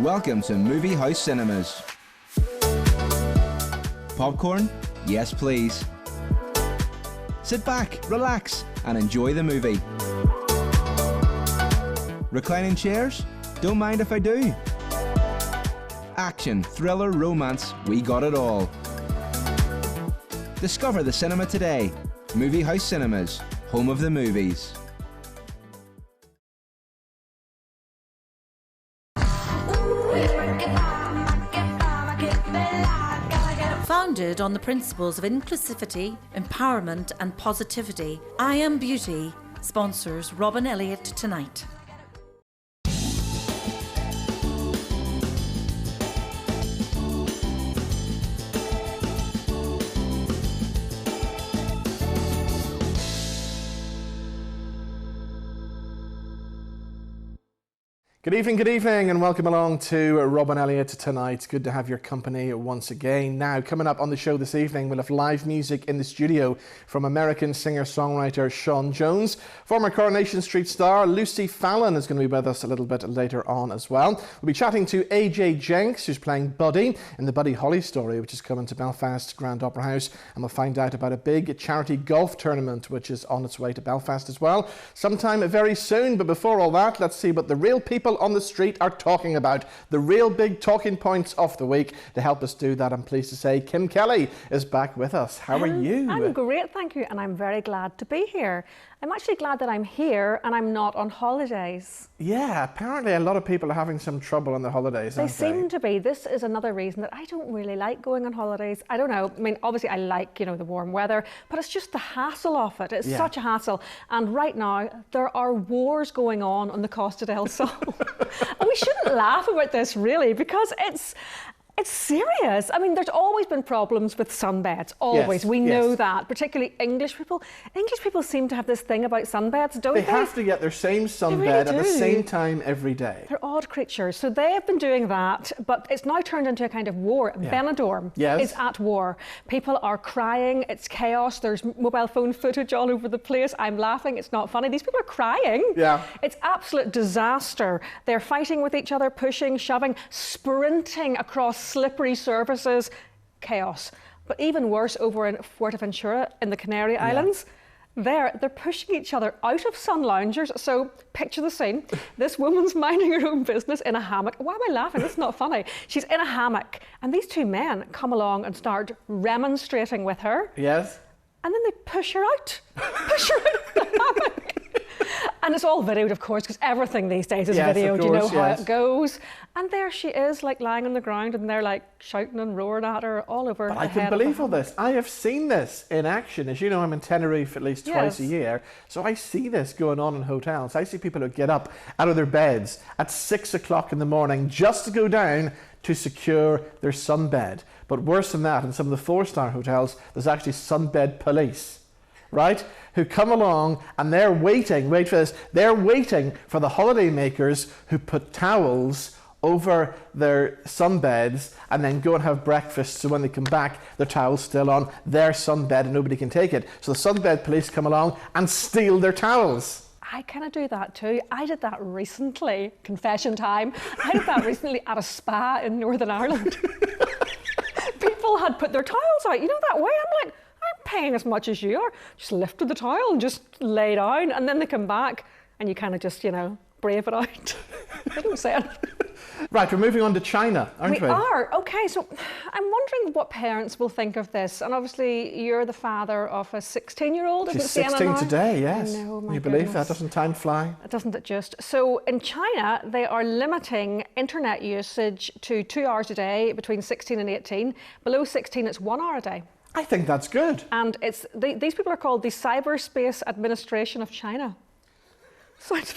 Welcome to Movie House Cinemas. Popcorn? Yes, please. Sit back, relax, and enjoy the movie. Reclining chairs? Don't mind if I do. Action, thriller, romance, we got it all. Discover the cinema today. Movie House Cinemas, home of the movies. Founded on the principles of inclusivity, empowerment and positivity, I Am Beauty sponsors Robin Elliott Tonight. Good evening, and welcome along to Robin Elliott Tonight. Good to have your company once again. Now, coming up on the show this evening, we'll have live music in the studio from American singer-songwriter Shawn Jones. Former Coronation Street star Lucy Fallon is going to be with us a little bit later on as well. We'll be chatting to AJ Jenks, who's playing Buddy in the Buddy Holly story, which is coming to Belfast Grand Opera House, and we'll find out about a big charity golf tournament, which is on its way to Belfast as well, sometime very soon. But before all that, let's see what the real people on the street are talking about, the real big talking points of the week. To help us do that, I'm pleased to say Kim Kelly is back with us. How are you? I'm great, thank you, and I'm very glad to be here. I'm actually glad that I'm here and I'm not on holidays. Yeah, apparently a lot of people are having some trouble on the holidays, aren't they? They seem to be. This is another reason that I don't really like going on holidays. I don't know. I mean, obviously I like, the warm weather, but it's just the hassle of it. It's such a hassle. And right now, there are wars going on the Costa del Sol. And we shouldn't laugh about this, really, because it's serious. I mean, there's always been problems with sunbeds, always. We know that, particularly English people. English people seem to have this thing about sunbeds, don't they? They have to get their same sunbed at the same time every day. They're odd creatures. So they have been doing that, but it's now turned into a kind of war. Benidorm is at war. People are crying, it's chaos, there's mobile phone footage all over the place. I'm laughing, it's not funny. These people are crying. It's absolute disaster. They're fighting with each other, pushing, shoving, sprinting across slippery surfaces, chaos. But even worse, over in Fuerteventura in the Canary Islands, they're pushing each other out of sun loungers. So picture the scene. This woman's minding her own business in a hammock. Why am I laughing? It's not funny. She's in a hammock, and these two men come along and start remonstrating with her. And then they push her out. Push her out of the hammock. And it's all videoed, of course, because everything these days is videoed. You know how it goes. And there she is, like lying on the ground, and they're like shouting and roaring at her all over. But I can believe all this. I have seen this in action. As you know, I'm in Tenerife at least twice a year. So I see this going on in hotels. I see people who get up out of their beds at 6 o'clock in the morning just to go down to secure their sunbed. But worse than that, in some of the 4-star hotels, there's actually sunbed police, right? Who come along and they're waiting, wait for this, they're waiting for the holiday makers who put towels over their sunbeds and then go and have breakfast, so when they come back, their towel's still on their sunbed and nobody can take it. So the sunbed police come along and steal their towels. I kind of do that too. I did that recently, confession time. I did that recently at a spa in Northern Ireland. People had put their towels out, that way. I'm like, I'm paying as much as you are. Just lifted the towel and just lay down, and then they come back and you kind of just, brave it out. They don't say it. Right, we're moving on to China, aren't we? We are. Okay, so I'm wondering what parents will think of this. And obviously, you're the father of a 16-year-old. She's 16 today, yes. I know, my you believe goodness. that? Doesn't time fly? Doesn't it just? So in China, they are limiting internet usage to 2 hours a day between 16 and 18. Below 16, it's 1 hour a day. I think that's good. And these people are called the Cyberspace Administration of China. Sounds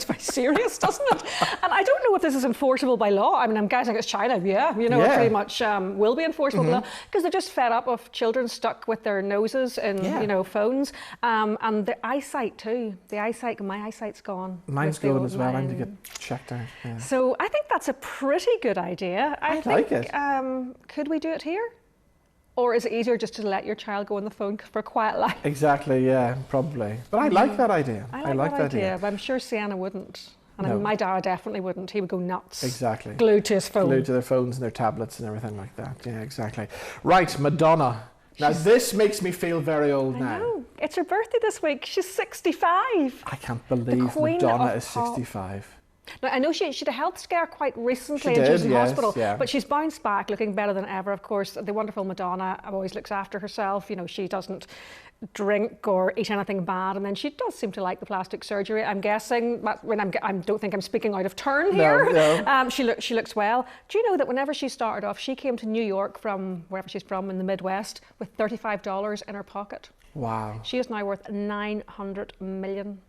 very serious, doesn't it? And I don't know if this is enforceable by law. I mean, I'm guessing it's China, it pretty much will be enforceable by law, because they're just fed up of children stuck with their noses in, phones. And the eyesight too. My eyesight's gone. Mine's going as well. I need to get checked out. Yeah. So I think that's a pretty good idea. I think, like it. Could we do it here? Or is it easier just to let your child go on the phone for a quiet life? Exactly, yeah, probably. But I like that idea. I like that idea, but I'm sure Sienna wouldn't. And I mean, my dad definitely wouldn't. He would go nuts. Exactly. Glued to his phone. Glued to their phones and their tablets and everything like that. Yeah, exactly. Right, Madonna. Now, this makes me feel very old now. I know. It's her birthday this week. She's 65. I can't believe Madonna is 65. Now, I know she had a health scare quite recently She and she was did, in yes, hospital, yeah. but she's bounced back looking better than ever. Of course, the wonderful Madonna always looks after herself. You know, she doesn't drink or eat anything bad, and then she does seem to like the plastic surgery. I'm guessing, when I don't think I'm speaking out of turn here. No. She looks well. Do you know that whenever she started off, she came to New York from wherever she's from in the Midwest with $35 in her pocket. Wow. She is now worth 900 million.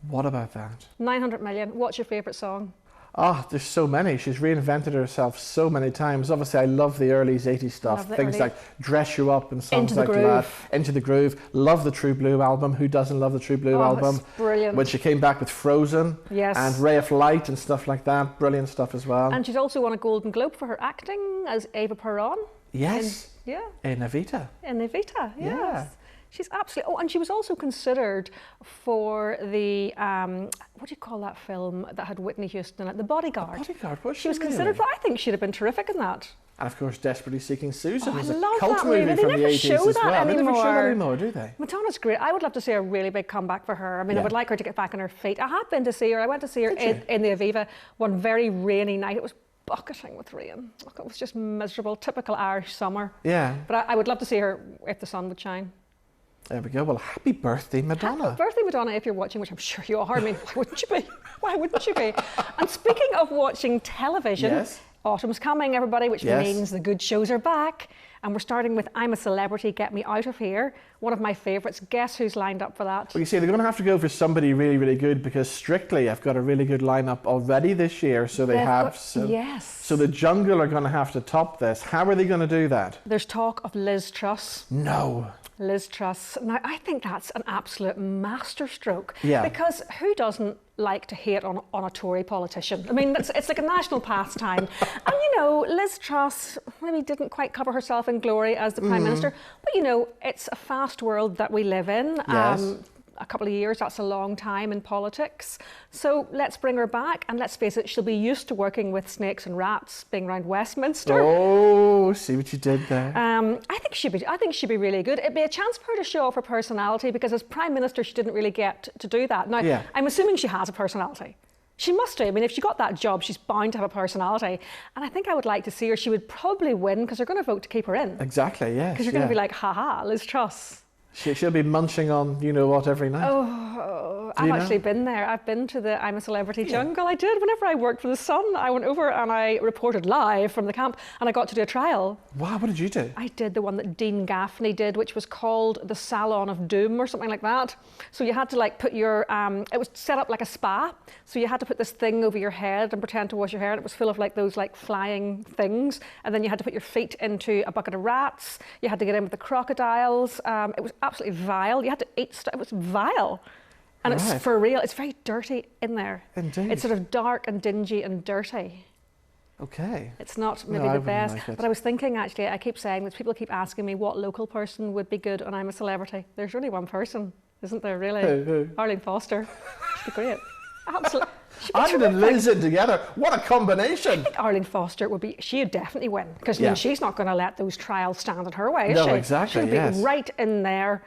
What about that? 900 million. What's your favourite song? Oh, there's so many. She's reinvented herself so many times. Obviously, I love the early 80s stuff. Things like Dress You Up and songs like that. Into the Groove. Love the True Blue album. Who doesn't love the True Blue album? It's brilliant. When she came back with Frozen. Yes. And Ray of Light and stuff like that. Brilliant stuff as well. And she's also won a Golden Globe for her acting as Eva Peron. Yes. In Evita. In Evita, yes. Yeah. She's absolutely... Oh, and she was also considered for the... what do you call that film that had Whitney Houston in it? The Bodyguard. The Bodyguard, was she? She was considered for... I think she'd have been terrific in that. And of course, Desperately Seeking Susan is a love cult that movie movie. from They the never 80s show as that well. They never show that anymore. anymore, do they? Madonna's great. I would love to see a really big comeback for her. I mean, I would like her to get back on her feet. I have been to see her. I went to see her in the Aviva one very rainy night. It was bucketing with rain. Look, it was just miserable. Typical Irish summer. Yeah. But I would love to see her if the sun would shine. There we go. Well, happy birthday, Madonna. Happy birthday, Madonna, if you're watching, which I'm sure you are. I mean, why wouldn't you be? Why wouldn't you be? And speaking of watching television, autumn's coming, everybody, which means the good shows are back. And we're starting with I'm a Celebrity, Get Me Out of Here. One of my favourites. Guess who's lined up for that? Well, you see, they're going to have to go for somebody really, really good because Strictly have got a really good lineup already this year. So they have. So the Jungle are going to have to top this. How are they going to do that? There's talk of Liz Truss. No. Liz Truss. Now, I think that's an absolute masterstroke. Yeah. Because who doesn't like to hate on a Tory politician? I mean, it's like a national pastime. And, you know, Liz Truss maybe didn't quite cover herself in glory as the Prime Minister. But, you know, it's a fast world that we live in. Yes. A couple of years, that's a long time in politics. So let's bring her back, and let's face it, she'll be used to working with snakes and rats, being around Westminster. Oh, see what you did there. I think she'd be really good. It'd be a chance for her to show off her personality because as Prime Minister, she didn't really get to do that. Now, I'm assuming she has a personality. She must do. I mean, if she got that job, she's bound to have a personality. And I think I would like to see her. She would probably win because they're going to vote to keep her in. Exactly, yes. Because you're going to be like, ha-ha, Liz Truss. She'll be munching on you-know-what every night. Oh, I've actually been there. I've been to the I'm a Celebrity jungle. I did. Whenever I worked for The Sun, I went over and I reported live from the camp and I got to do a trial. Wow, what did you do? I did the one that Dean Gaffney did, which was called the Salon of Doom or something like that. So you had to like put your, it was set up like a spa. So you had to put this thing over your head and pretend to wash your hair. And it was full of like those like flying things. And then you had to put your feet into a bucket of rats. You had to get in with the crocodiles. It was absolutely vile. You had to eat stuff. It was vile. And it's for real. It's very dirty in there. Indeed. It's sort of dark and dingy and dirty. Okay. It's not maybe the best. Like but I was thinking, actually, I keep saying this, people keep asking me what local person would be good on I'm a Celebrity. There's only one person, isn't there, really? Who? Arlene Foster. She'd be great. Absolutely. Arlene and Liz in together. What a combination. I think Arlene Foster would be, she'd definitely win. Because I mean, she's not going to let those trials stand in her way, is she? No, exactly, She'll be right in there,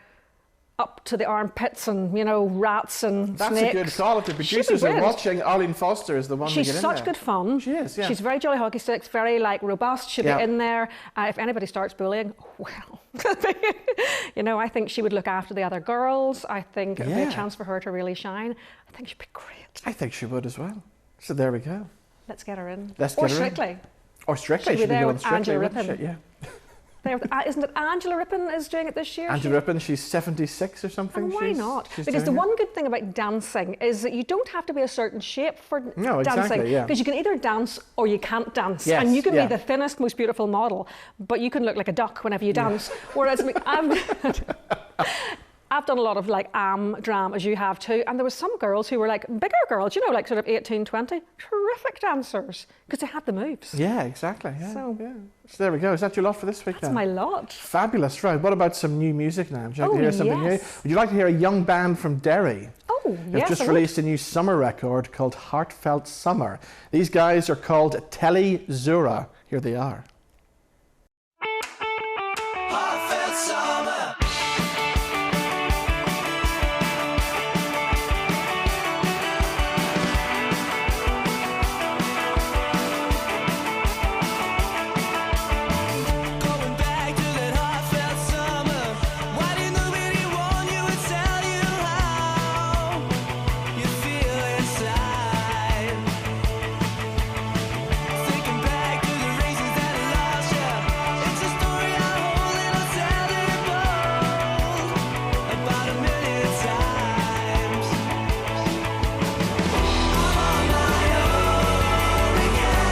up to the armpits and, you know, rats and That's snakes. a good call. If the producers are watching, Arlene Foster is the one to get in there. She's such good fun. She is, yeah. She's very jolly hockey sticks, very, like, robust. She'll be in there. If anybody starts bullying, well, you know, I think she would look after the other girls. I think it would be a chance for her to really shine. I think she'd be great. I think she would as well. So there we go. Let's get her in. Let's get her Strictly. in. Or Strictly. She'll be there with Angela Rippon. Yeah. Isn't it Angela Rippon is doing it this year? Angela Rippon, she's 76 or something. And why not? Because the one good thing about dancing is that you don't have to be a certain shape for dancing. Because you can either dance or you can't dance. Yes, and you can be the thinnest, most beautiful model, but you can look like a duck whenever you dance. Whereas I've done a lot of like dram, as you have too, and there was some girls who were like bigger girls, you know, like sort of 18, 20, terrific dancers because they had the moves. Yeah, exactly. Yeah. So there we go. Is that your lot for this week? That's my lot. Fabulous. Right. What about some new music now? Would you like to hear something new? Would you like to hear a young band from Derry? Oh, Oh, They've yes, just released a new summer record called Heartfelt Summer. These guys are called TeleZura. Here they are. Heartfelt summer. Going back to that heartfelt summer. Why didn't nobody warn you and tell you how you feel inside? Thinking back to the reasons that I lost you. It's a story I hold and I'll tell it bold about a million times. I'm on my own again.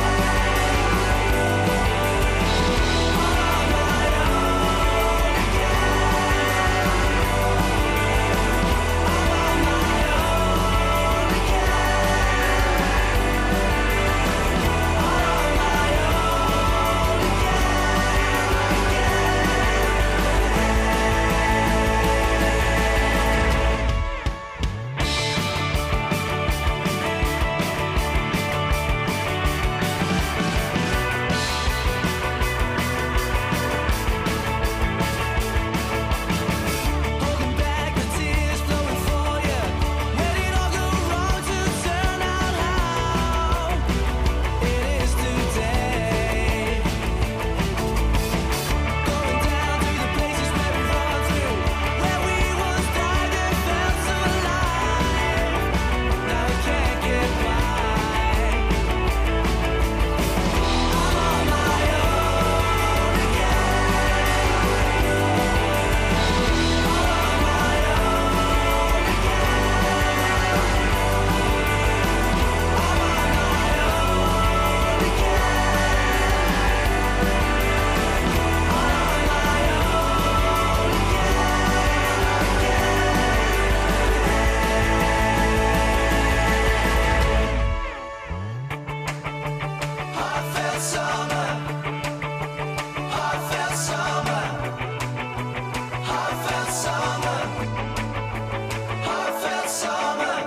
Holding back the tears flowing for you. Where did all go wrong to turn out how it is today? Going down to the places where we run to, where we once died and felt so alive. Now we can't get by. I'm on my own again. Heartfelt summer. Heartfelt summer. Heartfelt summer. Heartfelt summer.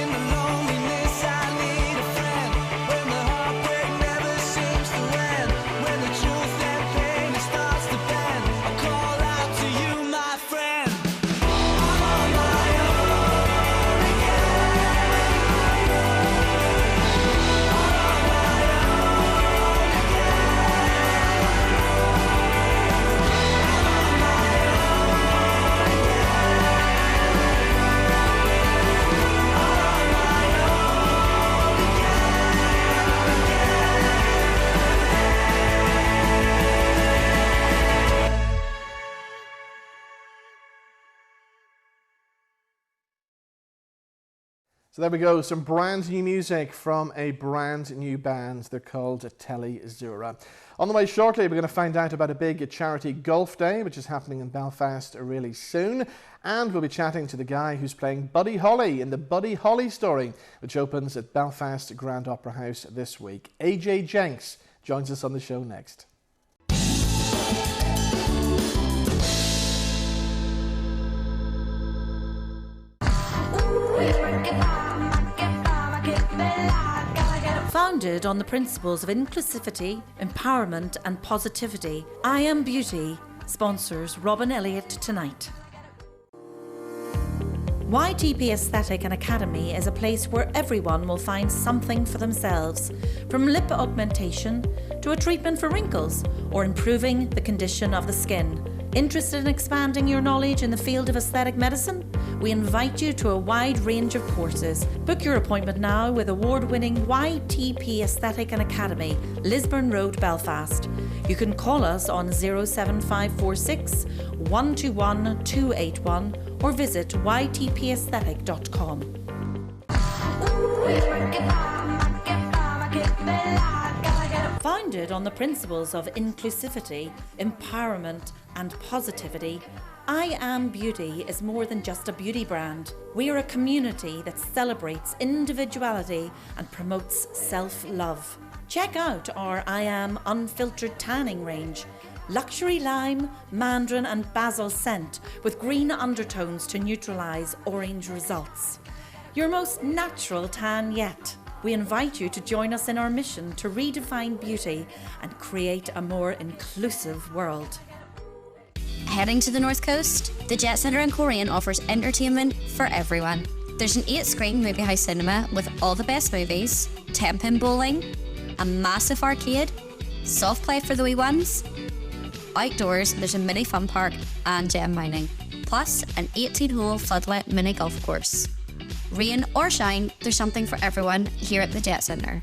In the loneliness I need a friend. When the heartbreak never seems to end. When the truth and pain it starts to bend. I call out to you, my friend. I'm on my own again. So there we go, some brand new music from a brand new band. They're called TeleZura. On the way shortly, we're going to find out about a big charity golf day, which is happening in Belfast really soon. And we'll be chatting to the guy who's playing Buddy Holly in the Buddy Holly story, which opens at Belfast Grand Opera House this week. AJ Jenks joins us on the show next. Founded on the principles of inclusivity, empowerment and positivity, I Am Beauty sponsors Robin Elliott tonight. YTP Aesthetic and Academy is a place where everyone will find something for themselves, from lip augmentation to a treatment for wrinkles or improving the condition of the skin. Interested in expanding your knowledge in the field of aesthetic medicine? We invite you to a wide range of courses. Book your appointment now with award-winning YTP Aesthetic and Academy, Lisburn Road, Belfast. You can call us on 07546 121 281 or visit ytpaesthetic.com. Founded on the principles of inclusivity, empowerment and positivity, I Am Beauty is more than just a beauty brand. We are a community that celebrates individuality and promotes self-love. Check out our I Am Unfiltered Tanning range. Luxury lime, mandarin and basil scent with green undertones to neutralise orange results. your most natural tan yet. We invite you to join us in our mission to redefine beauty and create a more inclusive world. Heading to the North Coast, the Jet Centre in Coleraine offers entertainment for everyone. There's an 8-screen movie house cinema with all the best movies, 10-pin bowling, a massive arcade, soft play for the wee ones. Outdoors, there's a mini fun park and gem mining, plus an 18-hole floodlit mini golf course. Rain or shine, there's something for everyone here at the Jet Centre.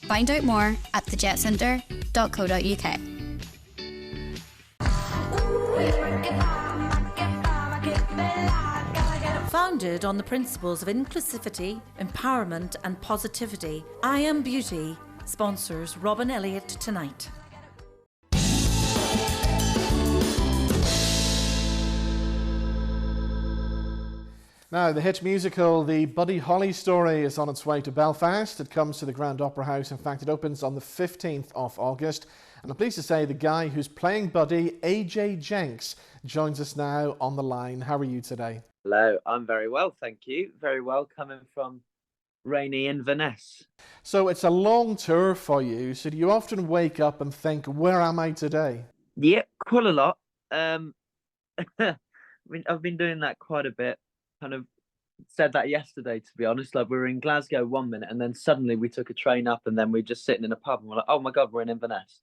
Find out more at thejetcentre.co.uk. Founded on the principles of inclusivity, empowerment and positivity, I Am Beauty sponsors Robin Elliott tonight. Now, the hit musical The Buddy Holly Story is on its way to Belfast. It comes to the Grand Opera House. In fact, it opens on the 15th of August. And I'm pleased to say the guy who's playing Buddy, AJ Jenks, joins us now on the line. How are you today? Hello, I'm very well, thank you. Very well, coming from rainy Inverness. So it's a long tour for you. So do you often wake up and think, where am I today? Yep, quite a lot. I've been doing that quite a bit. Kind of said that yesterday, to be honest. Like, we were in Glasgow 1 minute and then suddenly we took a train up and then we're just sitting in a pub and we're like, oh my God, we're in Inverness.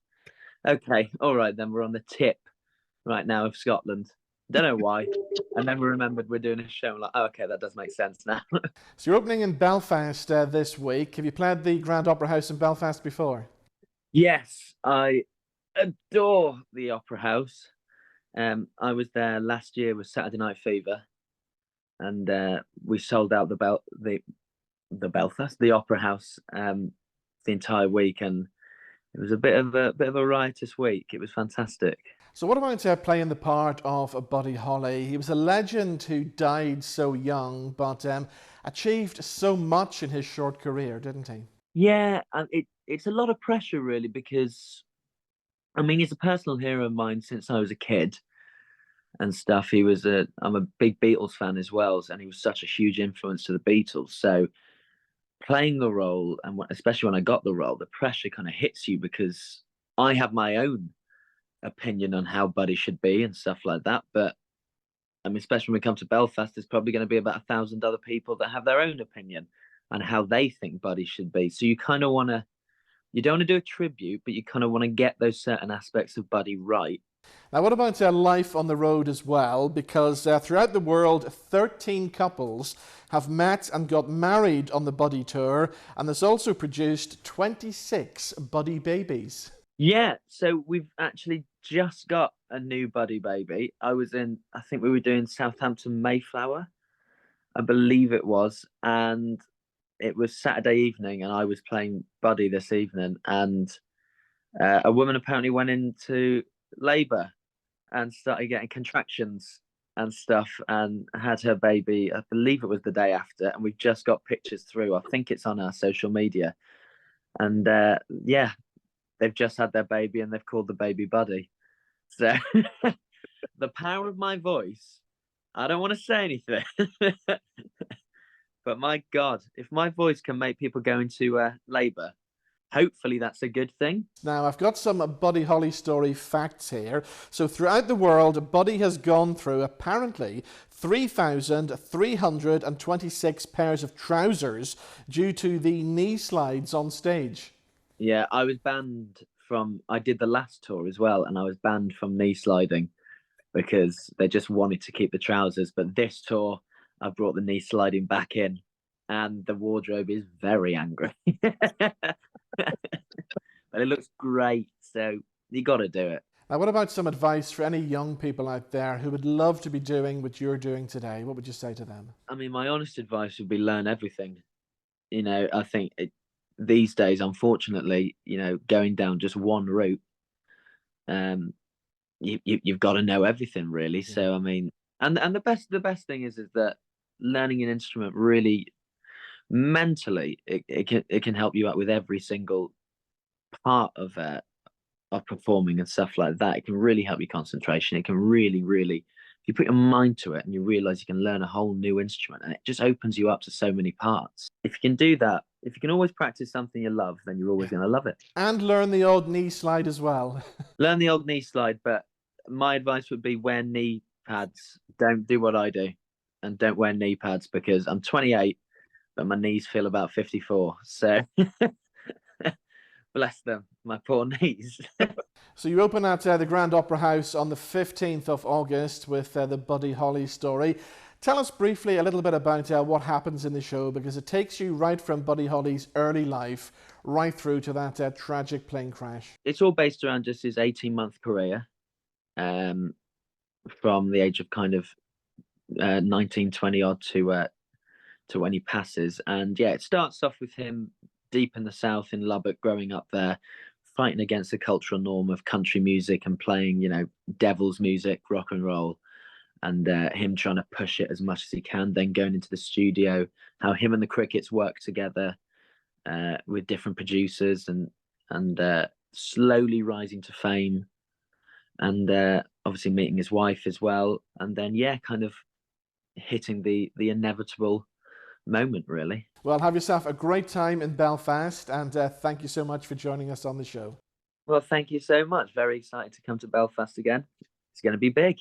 Okay, all right, then we're on the tip right now of Scotland. Don't know why. And then we remembered we're doing a show. Like, oh, okay, that does make sense now. So you're opening in Belfast this week. Have you played the Grand Opera House in Belfast before? Yes, I adore the Opera House. I was there last year with Saturday Night Fever, and we sold out the Belfast, the Opera House, the entire week, and it was a bit of a riotous week. It was fantastic. So what about playing the part of Buddy Holly? He was a legend who died so young, but achieved so much in his short career, didn't he? Yeah, and it's a lot of pressure, really, because, I mean, he's a personal hero of mine since I was a kid and stuff. I'm a big Beatles fan as well, and he was such a huge influence to the Beatles. So playing the role, and especially when I got the role, the pressure kind of hits you because I have my own opinion on how Buddy should be and stuff like that. But I mean, especially when we come to Belfast, there's probably going to be about 1,000 other people that have their own opinion on how they think Buddy should be. So you kind of you don't want to do a tribute, but you kind of want to get those certain aspects of Buddy right. Now, what about life on the road as well? Because throughout the world, 13 couples have met and got married on the Buddy tour, and there's also produced 26 Buddy babies. Yeah, so we've actually just got a new Buddy baby. I think we were doing Southampton Mayflower, I believe it was, and it was Saturday evening, and I was playing Buddy this evening, and a woman apparently went into labour and started getting contractions and stuff and had her baby, I believe it was the day after, and we've just got pictures through. I think it's on our social media. And yeah, they've just had their baby and they've called the baby Buddy. So the power of my voice, I don't want to say anything, but my God, if my voice can make people go into labour, hopefully that's a good thing. Now, I've got some Buddy Holly story facts here. So throughout the world, Buddy has gone through apparently 3,326 pairs of trousers due to the knee slides on stage. Yeah, I was banned I did the last tour as well, and I was banned from knee sliding because they just wanted to keep the trousers. But this tour, I brought the knee sliding back in, and the wardrobe is very angry. But it looks great, so you got to do it. Now, what about some advice for any young people out there who would love to be doing what you're doing today? What would you say to them? I mean, my honest advice would be learn everything. You know, I think these days, unfortunately, you know, going down just one route, you've got to know everything, really. Yeah. So, I mean, and the best thing is that learning an instrument really mentally, it can help you out with every single part of performing and stuff like that. It can really help your concentration. It can really, really you put your mind to it and you realize you can learn a whole new instrument, and it just opens you up to so many parts. If you can do that, if you can always practice something you love, then you're always going to love it. And learn the old knee slide as well. Learn the old knee slide, but my advice would be wear knee pads. Don't do what I do, and don't wear knee pads, because I'm 28, but my knees feel about 54. So bless them, my poor knees. So you open at the Grand Opera House on the 15th of August with the Buddy Holly story. Tell us briefly a little bit about what happens in the show, because it takes you right from Buddy Holly's early life right through to that tragic plane crash. It's all based around just his 18-month career, from the age of kind of 19, 20 odd to when he passes. And yeah, it starts off with him deep in the South in Lubbock, growing up there, fighting against the cultural norm of country music and playing, you know, devil's music, rock and roll, and him trying to push it as much as he can, then going into the studio, how him and the Crickets work together with different producers, and slowly rising to fame, and obviously meeting his wife as well, and then yeah, kind of hitting the inevitable moment, really. Well, have yourself a great time in Belfast, and thank you so much for joining us on the show. Well, thank you so much. Very excited to come to Belfast again. It's going to be big.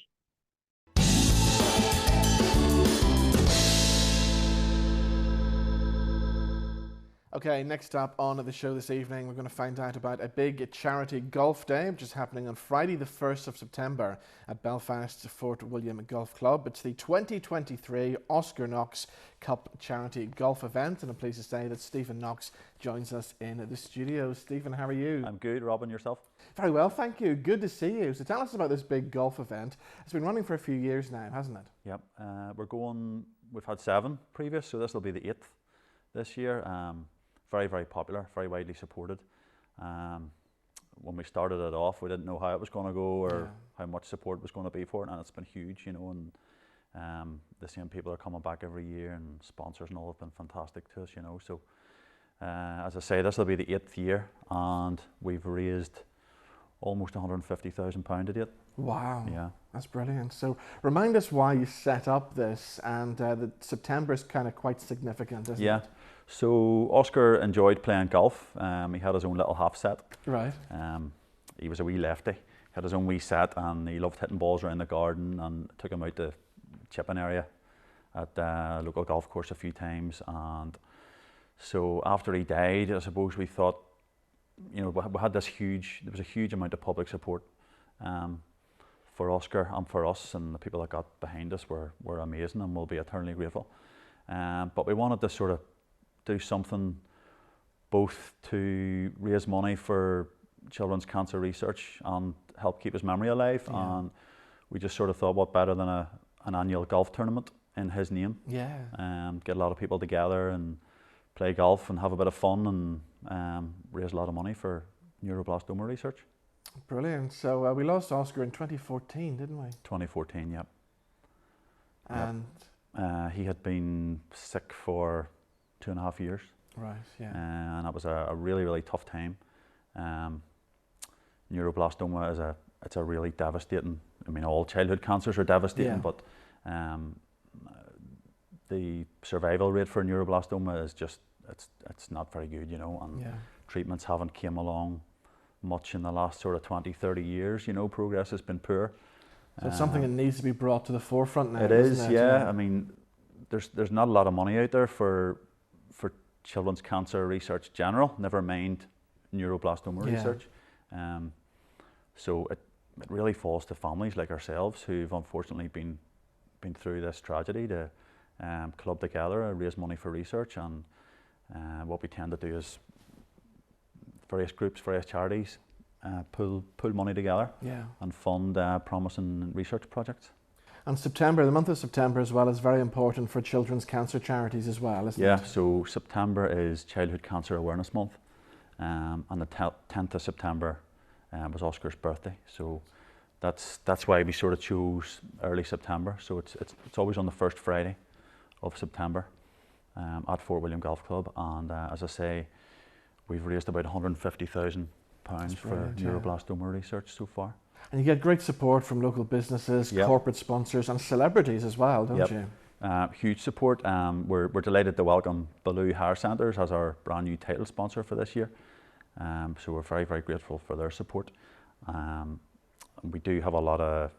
Okay, next up on the show this evening, we're going to find out about a big charity golf day, which is happening on Friday the 1st of September at Belfast's Fort William Golf Club. It's the 2023 Oscar Knox Cup charity golf event, and I'm pleased to say that Stephen Knox joins us in the studio. Stephen, how are you? I'm good. Robin, yourself? Very well, thank you. Good to see you. So tell us about this big golf event. It's been running for a few years now, hasn't it? Yep. We've had 7 previous, so this will be the 8th this year. Very, very popular, very widely supported. When we started it off, we didn't know how it was going to go or how much support was going to be for it, and it's been huge, you know, and the same people are coming back every year, and sponsors and all have been fantastic to us, you know. So as I say, this will be the 8th year, and we've raised almost £150,000 to date. Wow, yeah, that's brilliant. So remind us why you set up this, and that September is kind of quite significant, isn't it? So Oscar enjoyed playing golf. He had his own little half set. Right. He was a wee lefty. He had his own wee set, and he loved hitting balls around the garden, and took him out to chipping area at the local golf course a few times. And so after he died, I suppose we thought, you know, we had there was a huge amount of public support for Oscar and for us, and the people that got behind us were amazing, and we'll be eternally grateful. But we wanted to sort of do something both to raise money for children's cancer research and help keep his memory alive. Yeah. And we just sort of thought, what better than an annual golf tournament in his name? Yeah. Get a lot of people together and play golf and have a bit of fun, and raise a lot of money for neuroblastoma research. Brilliant. So we lost Oscar in 2014, didn't we? 2014, yep. And he had been sick for 2.5 years. Right, yeah. And that was a really, really tough time. Neuroblastoma it's a really devastating, I mean, all childhood cancers are devastating, but the survival rate for neuroblastoma is just, it's not very good, you know, and treatments haven't came along much in the last sort of 20, 30 years, you know, progress has been poor. So it's something that needs to be brought to the forefront now, it is, yeah. I mean, there's not a lot of money out there for children's cancer research general, never mind neuroblastoma research. So it really falls to families like ourselves who've unfortunately been through this tragedy to club together and raise money for research. And what we tend to do is various groups, various charities pull money together and fund promising research projects. And September, the month of September as well, is very important for children's cancer charities as well, isn't it? Yeah, so September is Childhood Cancer Awareness Month, and the 10th of September was Oscar's birthday. So that's why we sort of chose early September. So it's always on the first Friday of September at Fort William Golf Club. And as I say, we've raised about £150,000 for neuroblastoma research so far. And you get great support from local businesses, corporate sponsors and celebrities as well, don't you? Huge support. We're delighted to welcome Baloo Hair Centres as our brand new title sponsor for this year. So we're very, very grateful for their support. We do have a lot of,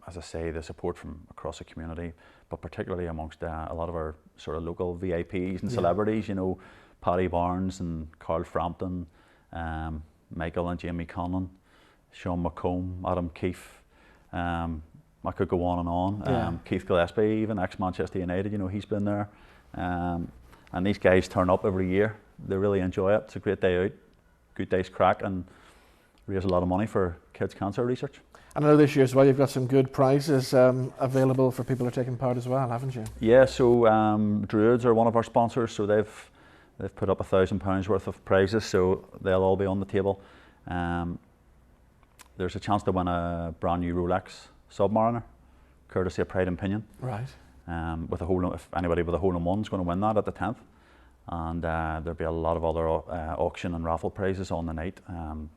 as I say, the support from across the community, but particularly amongst a lot of our sort of local VIPs and celebrities, you know, Paddy Barnes and Carl Frampton, Michael and Jamie Conlon, Sean McComb, Adam Keefe. I could go on and on. Keith Gillespie, even ex-Manchester United, you know, he's been there. And these guys turn up every year. They really enjoy it. It's a great day out, good day's crack, and raise a lot of money for kids' cancer research. And I know this year as well, you've got some good prizes available for people who are taking part as well, haven't you? Yeah, so Druids are one of our sponsors, so they've put up £1,000 worth of prizes, so they'll all be on the table. There's a chance to win a brand new Rolex Submariner, courtesy of Pride and Pinion. Right. With a hole, if anybody with a hole-in-one is going to win that at the 10th. And there'll be a lot of other auction and raffle prizes on the night.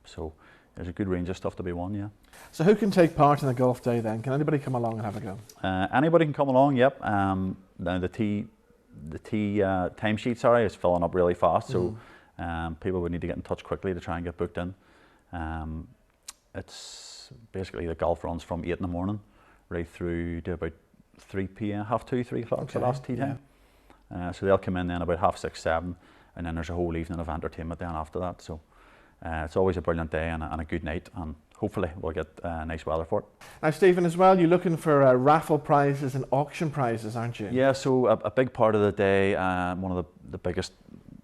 So there's a good range of stuff to be won, yeah. So who can take part in the golf day then? Can anybody come along and have a go? Anybody can come along, yep. Now the timesheet, sorry, is filling up really fast, so people would need to get in touch quickly to try and get booked in. It's basically the golf runs from 8 in the morning right through to about 3 p.m, half 2, 3 o'clock, the last tea time. So they'll come in then about 6:30, 7, and then there's a whole evening of entertainment then after that. So it's always a brilliant day and a good night, and hopefully we'll get nice weather for it. Now Stephen, as well, you're looking for raffle prizes and auction prizes, aren't you? Yeah, so a big part of the day, one of the biggest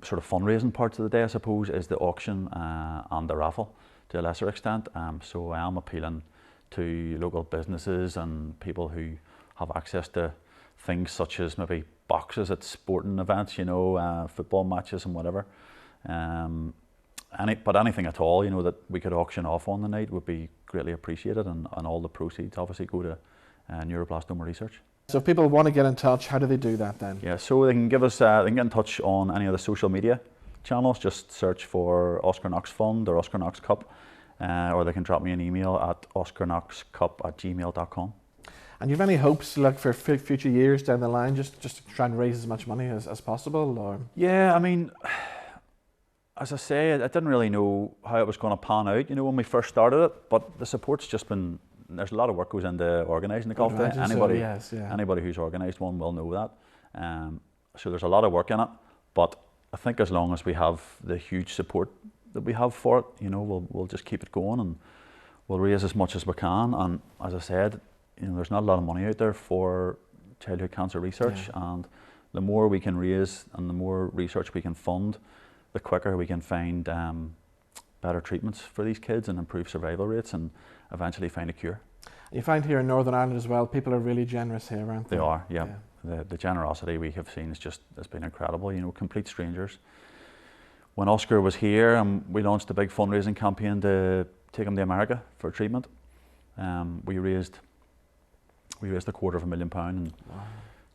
sort of fundraising parts of the day, I suppose, is the auction and the raffle to a lesser extent. So I am appealing to local businesses and people who have access to things such as maybe boxes at sporting events, you know, football matches and whatever. But anything at all, you know, that we could auction off on the night would be greatly appreciated, and all the proceeds obviously go to neuroblastoma research. So if people want to get in touch, how do they do that then? Yeah, so they can give us, they can get in touch on any of the social media channels. Just search for Oscar Knox Fund or Oscar Knox Cup, or they can drop me an email at oscarknoxcup@gmail.com. And you have any hopes like for future years down the line, just to try and raise as much money as possible? Or? Yeah, I mean, as I say, I didn't really know how it was going to pan out, you know, when we first started it, but the support's just been, there's a lot of work goes into organising the golf day. Anybody who's organised one will know that. So there's a lot of work in it, but I think as long as we have the huge support that we have for it, you know, we'll just keep it going, and we'll raise as much as we can. And as I said, you know, there's not a lot of money out there for childhood cancer research, and the more we can raise and the more research we can fund, the quicker we can find better treatments for these kids and improve survival rates and eventually find a cure. You find here in Northern Ireland as well, people are really generous here, aren't they? They are, yeah. The generosity we have seen has been incredible, you know, complete strangers. When Oscar was here, we launched a big fundraising campaign to take him to America for treatment. We raised £250,000 in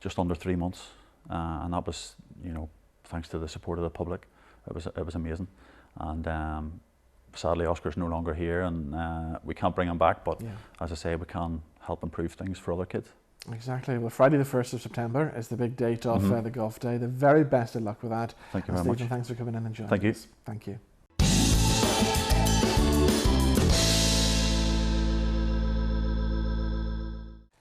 just under 3 months, and that was, you know, thanks to the support of the public. It was amazing, and sadly Oscar's no longer here, and we can't bring him back, but as I say, we can help improve things for other kids. Exactly. Well, Friday the 1st of September is the big date of the golf day. The very best of luck with that. Thank you very much. Stephen, thanks for coming in and joining us. Thank you. Thank you.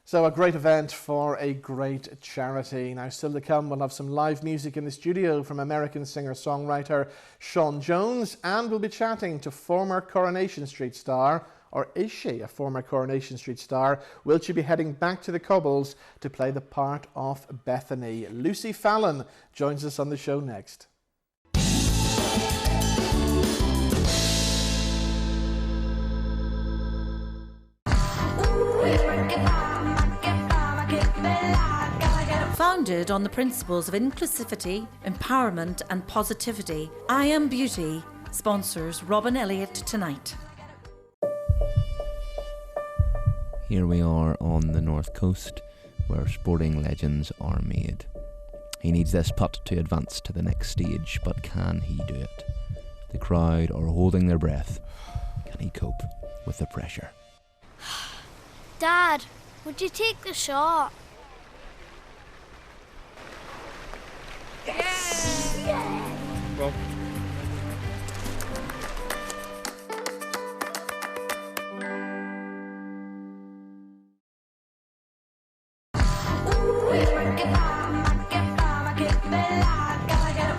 So a great event for a great charity. Now still to come, we'll have some live music in the studio from American singer-songwriter Shawn Jones, and we'll be chatting to former Coronation Street star, or is she a former Coronation Street star? Will she be heading back to the cobbles to play the part of Bethany? Lucy Fallon joins us on the show next. Founded on the principles of inclusivity, empowerment and positivity, I Am Beauty sponsors Robin Elliott tonight. Here we are on the north coast, where sporting legends are made. He needs this putt to advance to the next stage, but can he do it? The crowd are holding their breath. Can he cope? with the pressure. Dad, would you take the shot? Yes! Yeah. Well.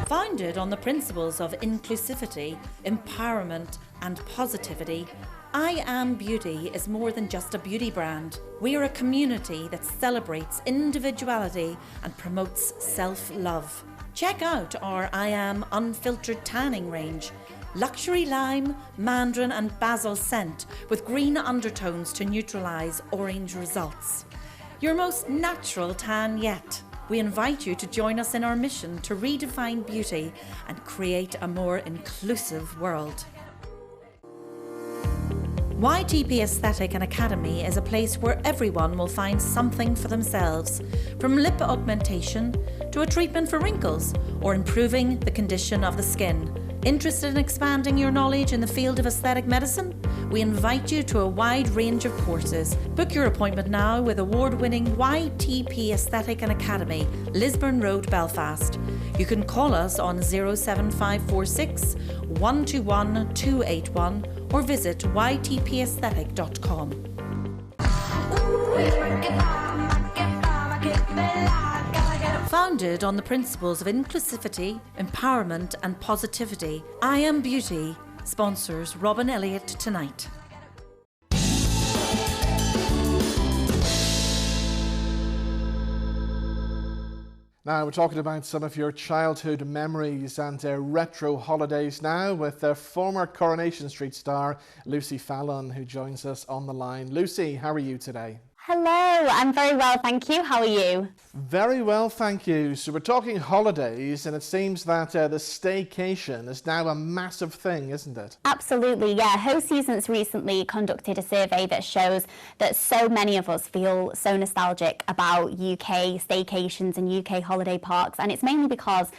Founded on the principles of inclusivity, empowerment, and positivity, I Am Beauty is more than just a beauty brand. We are a community that celebrates individuality and promotes self-love. Check out our I Am Unfiltered Tanning range. Luxury lime, mandarin and basil scent with green undertones to neutralise orange results. Your most natural tan yet. We invite you to join us in our mission to redefine beauty and create a more inclusive world. YTP Aesthetic and Academy is a place where everyone will find something for themselves, from lip augmentation to a treatment for wrinkles or improving the condition of the skin. Interested in expanding your knowledge in the field of aesthetic medicine? We invite you to a wide range of courses. Book your appointment now with award-winning YTP Aesthetic and Academy, Lisburn Road, Belfast. You can call us on 07546 121 281 or visit ytpaesthetic.com. Founded on the principles of inclusivity, empowerment and positivity, I Am Beauty sponsors Robin Elliott tonight. Now we're talking about some of your childhood memories and retro holidays now with former Coronation Street star Lucy Fallon, who joins us on the line. Lucy, how are you today? Hello, I'm very well, thank you. How are you? Very well, thank you. So we're talking holidays, and it seems that the staycation is now a massive thing, isn't it? Absolutely, yeah. Ho Seasons recently conducted a survey that shows that so many of us feel so nostalgic about UK staycations and UK holiday parks, and it's mainly because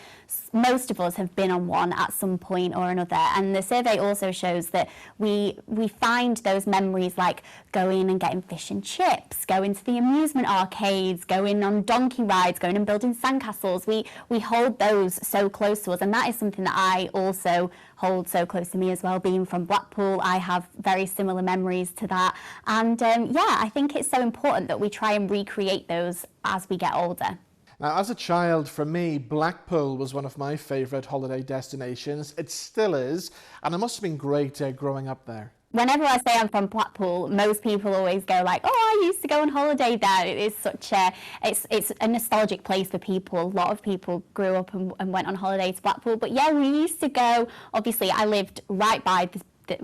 most of us have been on one at some point or another. And the survey also shows that we find those memories like going and getting fish and chips, going to the amusement arcades, going on donkey rides, going and building sandcastles. We hold those so close to us, and that is something that I also hold so close to me as well. Being from Blackpool, I have very similar memories to that. And yeah, I think it's so important that we try and recreate those as we get older. Now, as a child, for me, Blackpool was one of my favourite holiday destinations. It still is, and it must have been great growing up there. Whenever I say I'm from Blackpool, most people always go like, oh, I used to go on holiday there. It is such a, it's a nostalgic place for people. A lot of people grew up and went on holiday to Blackpool. But yeah, we used to go, obviously I lived right by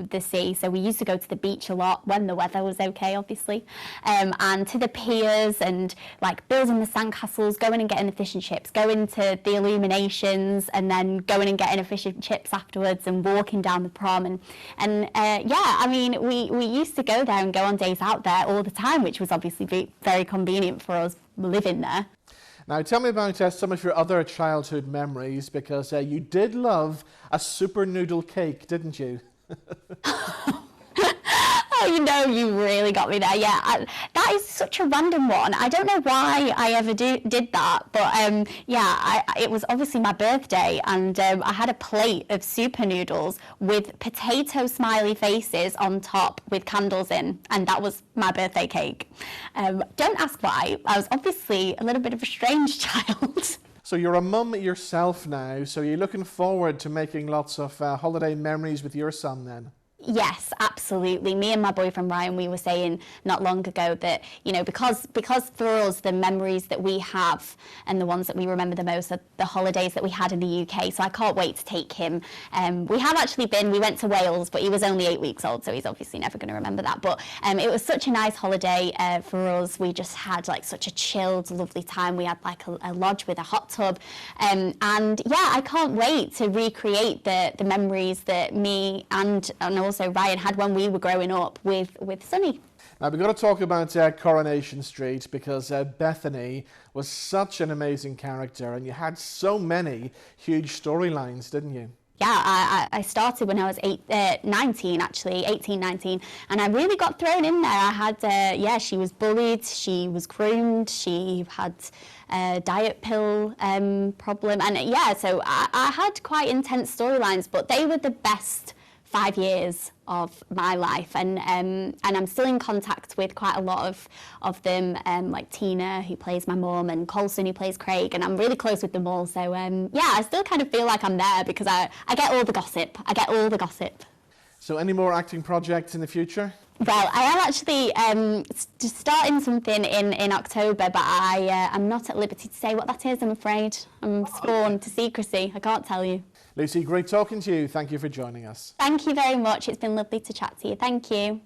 the sea, so we used to go to the beach a lot when the weather was okay, obviously, and to the piers and like building the sandcastles, going and getting the fish and chips, going to the illuminations and then going and getting a fish and chips afterwards and walking down the prom and yeah, I mean we used to go there and go on days out there all the time, which was obviously very convenient for us living there. Now, tell me about some of your other childhood memories, because you did love a super noodle cake, didn't you? Oh, you know, you really got me there. Yeah, that is such a random one. I don't know why I ever did that, but yeah, it was obviously my birthday, and I had a plate of super noodles with potato smiley faces on top with candles in, and that was my birthday cake. Don't ask why. I was obviously a little bit of a strange child. So you're a mum yourself now, so you're looking forward to making lots of holiday memories with your son then? Yes, absolutely. Me and my boyfriend Ryan, we were saying not long ago that, you know, because for us the memories that we have and the ones that we remember the most are the holidays that we had in the UK. So I can't wait to take him. We have actually we went to Wales, but he was only 8 weeks old, so he's obviously never going to remember that. But it was such a nice holiday for us. We just had like such a chilled, lovely time. We had like a lodge with a hot tub, and yeah, I can't wait to recreate the memories that me and also Ryan had when we were growing up with Sonny. Now we've got to talk about Coronation Street, because Bethany was such an amazing character and you had so many huge storylines, didn't you? I started when I was 19 actually, 18, 19, and I really got thrown in there. I had, she was bullied, she was groomed, she had a diet pill problem, and so I had quite intense storylines, but they were the best 5 years of my life, and I'm still in contact with quite a lot of them, like Tina, who plays my mum, and Colson, who plays Craig, and I'm really close with them all. So I still kind of feel like I'm there because I get all the gossip. I get all the gossip. So any more acting projects in the future? Well, I am actually just starting something in October, but I'm not at liberty to say what that is, I'm afraid. I'm sworn to secrecy. I can't tell you. Lucy, great talking to you. Thank you for joining us. Thank you very much. It's been lovely to chat to you. Thank you.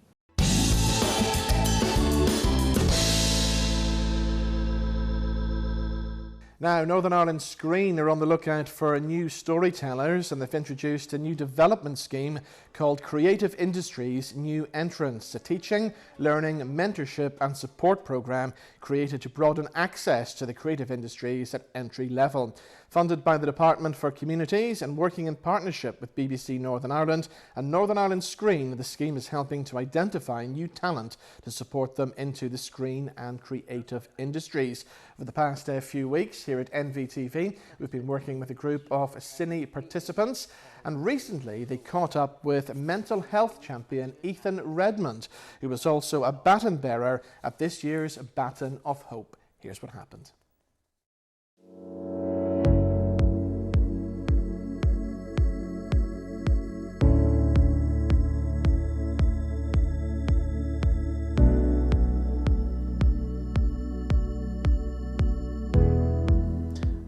Now, Northern Ireland Screen are on the lookout for new storytellers, and they've introduced a new development scheme called Creative Industries New Entrants, a teaching, learning, mentorship and support programme created to broaden access to the creative industries at entry level. Funded by the Department for Communities and working in partnership with BBC Northern Ireland and Northern Ireland Screen, the scheme is helping to identify new talent to support them into the screen and creative industries. For the past few weeks here at NVTV, we've been working with a group of cine participants, and recently they caught up with mental health champion Ethan Redmond, who was also a baton bearer at this year's Baton of Hope. Here's what happened.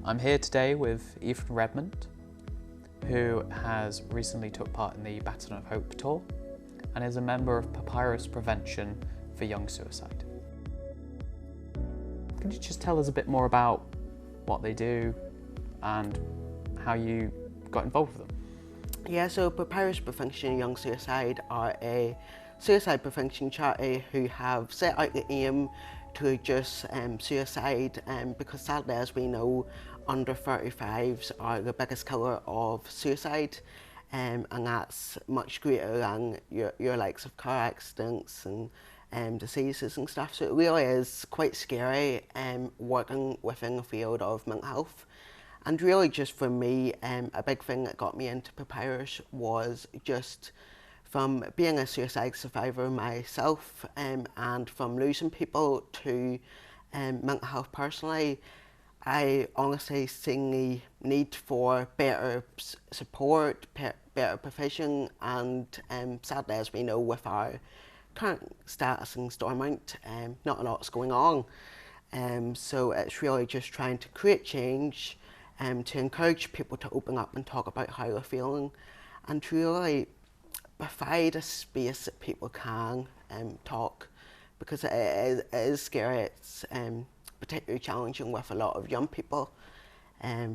I'm here today with Ethan Redmond, who has recently took part in the Baton of Hope tour and is a member of Papyrus Prevention for Young Suicide. Could you just tell us a bit more about what they do and how you got involved with them? Yeah, so Papyrus Prevention for Young Suicide are a suicide prevention charity who have set out the aim to reduce suicide, because sadly, as we know, under 35s are the biggest killer of suicide, and that's much greater than your likes of car accidents and diseases and stuff. So it really is quite scary working within the field of mental health. And really just for me, a big thing that got me into Papyrus was just from being a suicide survivor myself, and from losing people to mental health personally, I honestly seen the need for better support, better provision, and sadly, as we know, with our current status in Stormont, not a lot's going on. So it's really just trying to create change, to encourage people to open up and talk about how they're feeling, and to really provide a space that people can talk, because it is scary. It's particularly challenging with a lot of young people,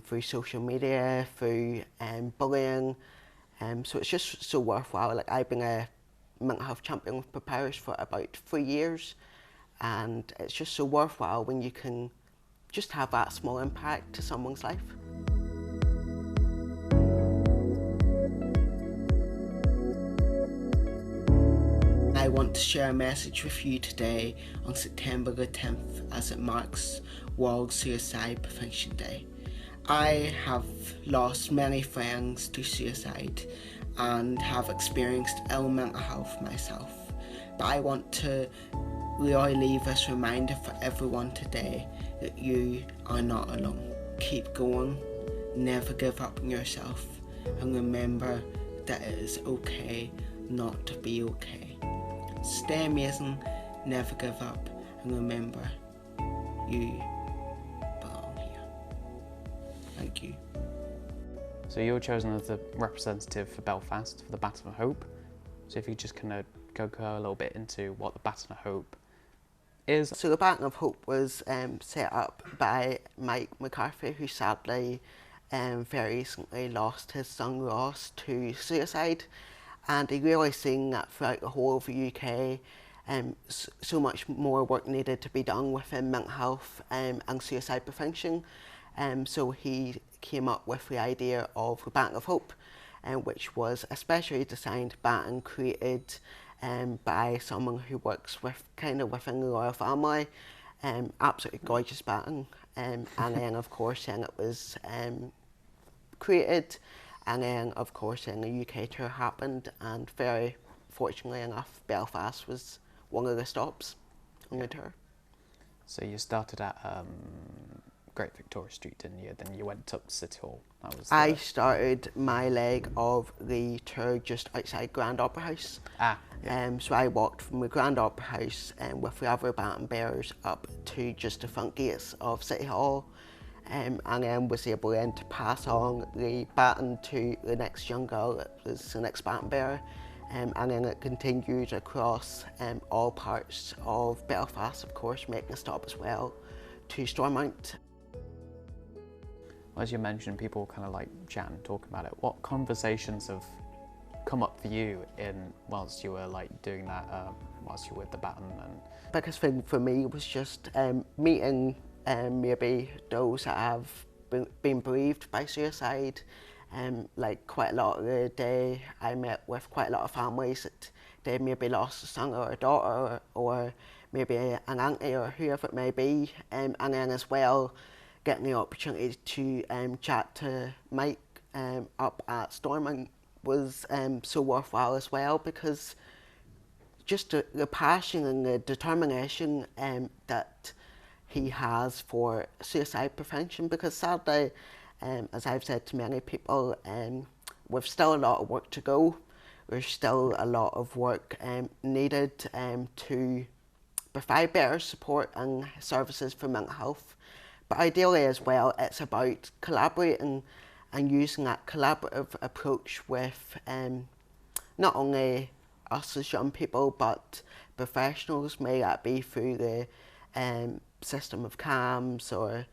through social media, through bullying, so it's just so worthwhile. Like, I've been a mental health champion with Papyrus for about 3 years, and it's just so worthwhile when you can just have that small impact to someone's life. I want to share a message with you today on September the 10th, as it marks World Suicide Prevention Day. I have lost many friends to suicide and have experienced ill mental health myself, but I want to really leave this reminder for everyone today that you are not alone. Keep going, never give up on yourself, and remember that it is okay not to be okay. Stay amazing, never give up, and remember, you belong here. Thank you. So you were chosen as the representative for Belfast for the Baton of Hope. So if you just kind of go a little bit into what the Baton of Hope is. So the Baton of Hope was set up by Mike McCarthy, who sadly very recently lost his son Ross to suicide. And he really seen that throughout the whole of the UK, so much more work needed to be done within mental health and suicide prevention. So he came up with the idea of the Baton of Hope, which was especially designed by and created by someone who works with kind of within the royal family. Absolutely gorgeous baton. And then of course then it was created, and then of course then the UK tour happened, and very fortunately enough Belfast was one of the stops on the tour. So you started at Great Victoria Street, didn't you? Then you went up to City Hall. That was I started my leg of the tour just outside Grand Opera House. So I walked from the Grand Opera House with the other baton bearers up to just the front gates of City Hall, and then was able then to pass on the baton to the next young girl that was the next baton bearer, and then it continued across all parts of Belfast, of course, making a stop as well to Stormont. As you mentioned, people kind of like chatting, talking about it. What conversations have come up for you whilst you were like doing that, whilst you were with the baton? And biggest thing for me was just meeting maybe those that have been bereaved by suicide. Like quite a lot of the day I met with quite a lot of families that they maybe lost a son or a daughter, or maybe an auntie or whoever it may be, and then as well getting the opportunity to chat to Mike up at Stormont was so worthwhile as well, because just the passion and the determination that he has for suicide prevention, because sadly, as I've said to many people, we've still a lot of work to go. There's still a lot of work needed to provide better support and services for mental health. But ideally as well, it's about collaborating and using that collaborative approach with not only us as young people, but professionals, may that be through the system of CAMS or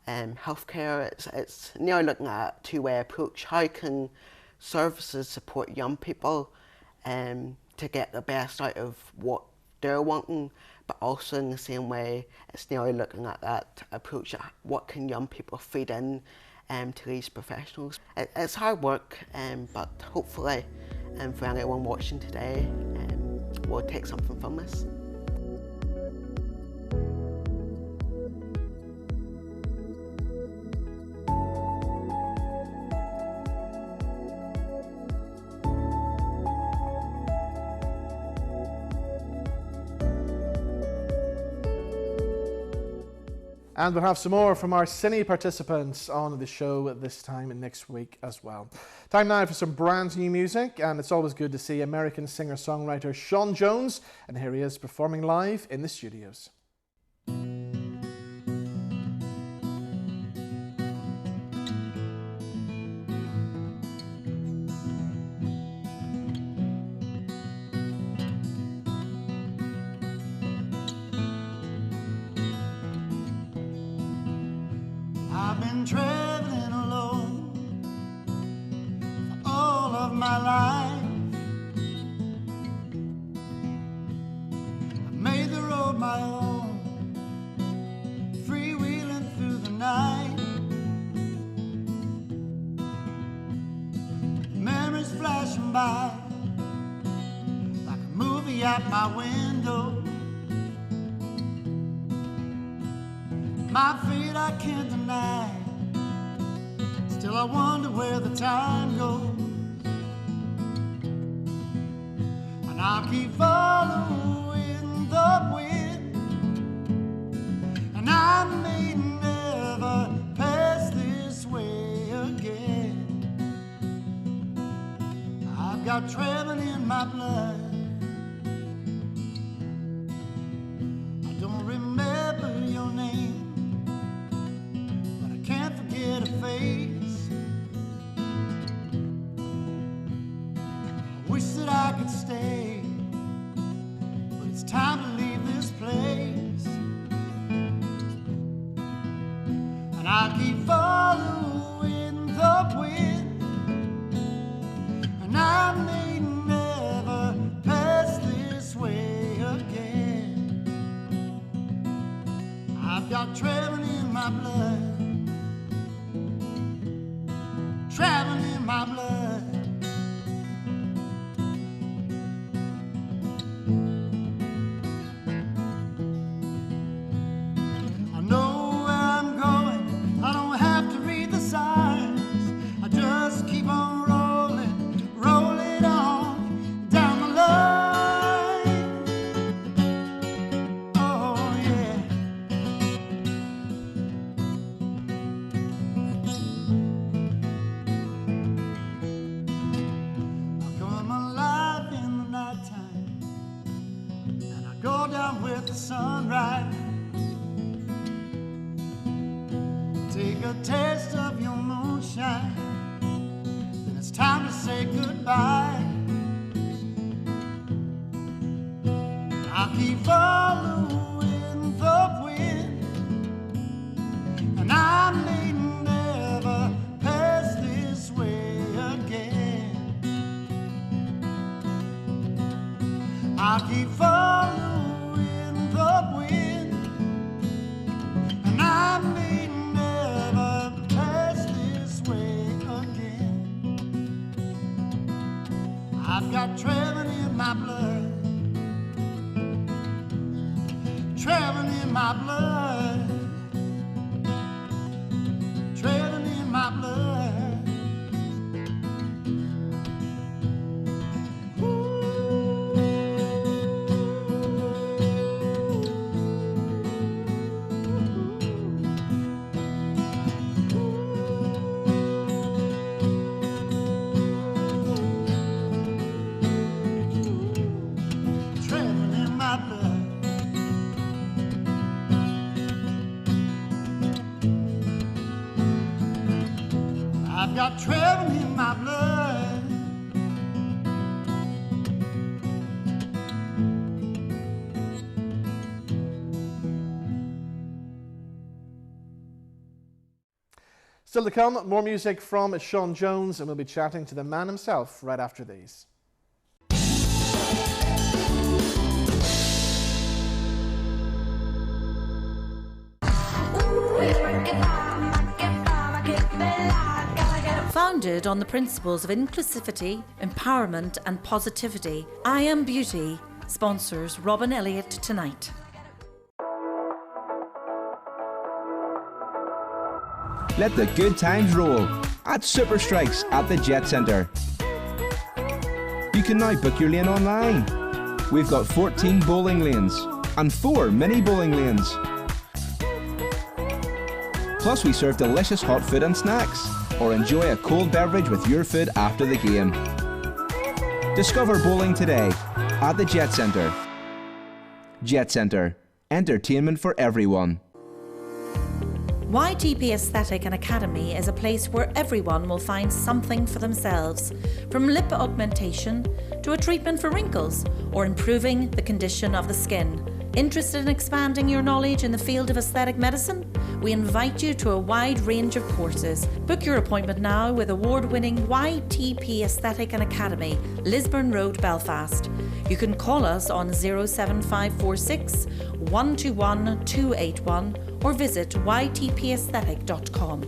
healthcare. It's now looking at a two-way approach. How can services support young people to get the best out of what they're wanting, but also in the same way, it's now looking at that approach at what can young people feed in to these professionals. It's hard work, but hopefully for anyone watching today, we'll take something from this. And we'll have some more from our cine participants on the show this time next week as well. Time now for some brand new music, and it's always good to see American singer-songwriter Shawn Jones, and here he is performing live in the studios. I've been traveling alone for all of my life. I made the road my own, freewheeling through the night. Memories flashing by like a movie out my window. My feet I can't deny, still I wonder where the time goes. And I'll keep following the wind, and I may never pass this way again. I've got traveling in my blood, I don't remember your name, can't forget a face. I wish that I could stay, but it's time to leave this place. And I keep following the wind, and I may never pass this way again. I've got traveling in my blood, traveling in my blood. down with the sunrise. Take a taste of your moonshine, then it's time to say goodbye. I keep following the wind, and I may never pass this way again. I keep following the wind, and I may never pass this way again. I've got traveling in my blood, traveling in my blood, traveling in my blood. Traveling in my blood. I've got traveling in my blood. Still to come, more music from Shawn Jones, and we'll be chatting to the man himself right after these. Founded on the principles of inclusivity, empowerment and positivity, I Am Beauty sponsors Robin Elliott Tonight. Let the good times roll at Super Strikes at the Jet Centre. You can now book your lane online. We've got 14 bowling lanes and 4 mini bowling lanes. Plus we serve delicious hot food and snacks, or enjoy a cold beverage with your food after the game. Discover bowling today at the Jet Centre. Jet Centre, entertainment for everyone. YTP Aesthetic and Academy is a place where everyone will find something for themselves, from lip augmentation to a treatment for wrinkles or improving the condition of the skin. Interested in expanding your knowledge in the field of aesthetic medicine? We invite you to a wide range of courses. Book your appointment now with award-winning YTP Aesthetic and Academy, Lisburn Road, Belfast. You can call us on 07546 121 281 or visit ytpaesthetic.com.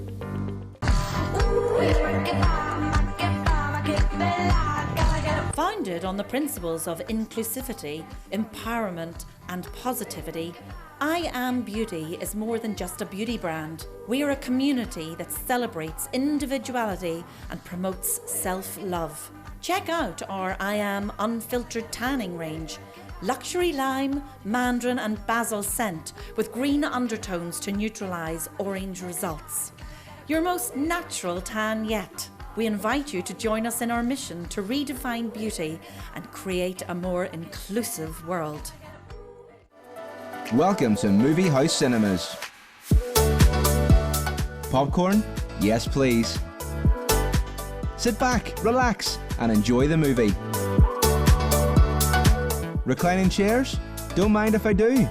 Founded on the principles of inclusivity, empowerment and positivity, I Am Beauty is more than just a beauty brand. We are a community that celebrates individuality and promotes self-love. Check out our I Am Unfiltered Tanning range. Luxury lime, mandarin and basil scent with green undertones to neutralise orange results. Your most natural tan yet. We invite you to join us in our mission to redefine beauty and create a more inclusive world. Welcome to Movie House Cinemas. Popcorn? Yes, please. Sit back, relax, and enjoy the movie. Reclining chairs? Don't mind if I do.